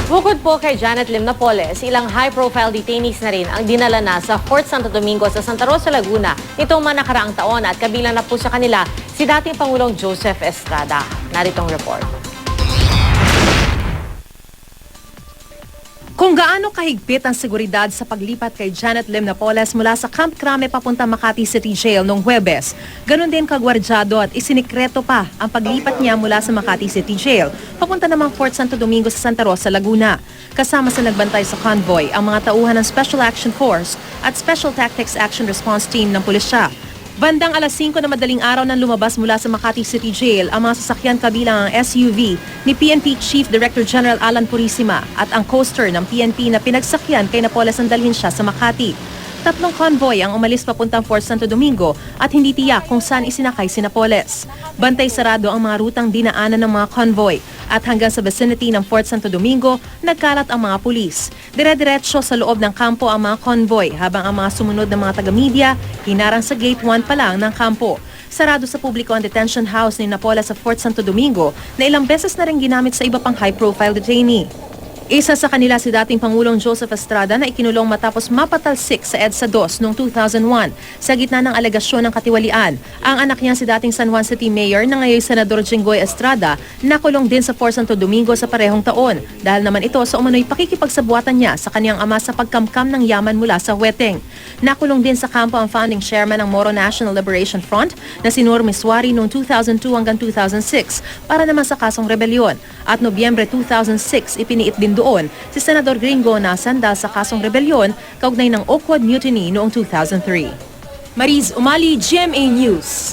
Bukod po kay Janet Lim Napoles, ilang high-profile detainees na rin ang dinala na sa Fort Santo Domingo sa Santa Rosa, Laguna nitong mga nakaraang taon at kabilang na po sa kanila si dating Pangulong Joseph Estrada. Naritong report. Kung gaano kahigpit ang seguridad sa paglipat kay Janet Lim Napoles mula sa Camp Crame papunta Makati City Jail noong Huwebes, ganun din kagwardyado at isinikreto pa ang paglipat niya mula sa Makati City Jail papunta namang Fort Santo Domingo sa Santa Rosa, Laguna. Kasama sa nagbantay sa convoy ang mga tauhan ng Special Action Force at Special Tactics Action Response Team ng pulisya. Bandang alas 5 na madaling araw nang lumabas mula sa Makati City Jail ang mga sasakyan kabilang ang SUV ni PNP Chief Director General Alan Purisima at ang coaster ng PNP na pinagsakyan kay Napoles ang dalhin siya sa Makati. Tatlong convoy ang umalis papuntang Fort Santo Domingo at hindi tiyak kung saan isinakay si Napoles. Bantay sarado ang mga rutang dinaanan ng mga convoy at hanggang sa vicinity ng Fort Santo Domingo, nagkalat ang mga pulis. Dire-diretso sa loob ng kampo ang mga convoy habang ang mga sumunod na mga taga-media hinarang sa Gate 1 pa lang ng kampo. Sarado sa publiko ang detention house ni Napoles sa Fort Santo Domingo na ilang beses na rin ginamit sa iba pang high-profile detainee. Isa sa kanila si dating Pangulong Joseph Estrada na ikinulong matapos mapatalsik sa EDSA 2 noong 2001 sa gitna ng alegasyon ng katiwalian. Ang anak niya si dating San Juan City Mayor na ngayon Senador Jinggoy Estrada nakulong din sa Fort Santo Domingo sa parehong taon dahil naman ito sa umano'y pakikipagsabuatan niya sa kaniyang ama sa pagkamkam ng yaman mula sa Hueteng. Nakulong din sa kampo ang founding chairman ng Moro National Liberation Front na si Nur Miswari noong 2002 hanggang 2006 para naman sa kasong rebelyon. At Nobyembre 2006 ipiniit din doon si Senador Gringo na sandal sa kasong rebelyon kaugnay ng Oakwood Mutiny noong 2003. Mariz Umali, GMA News.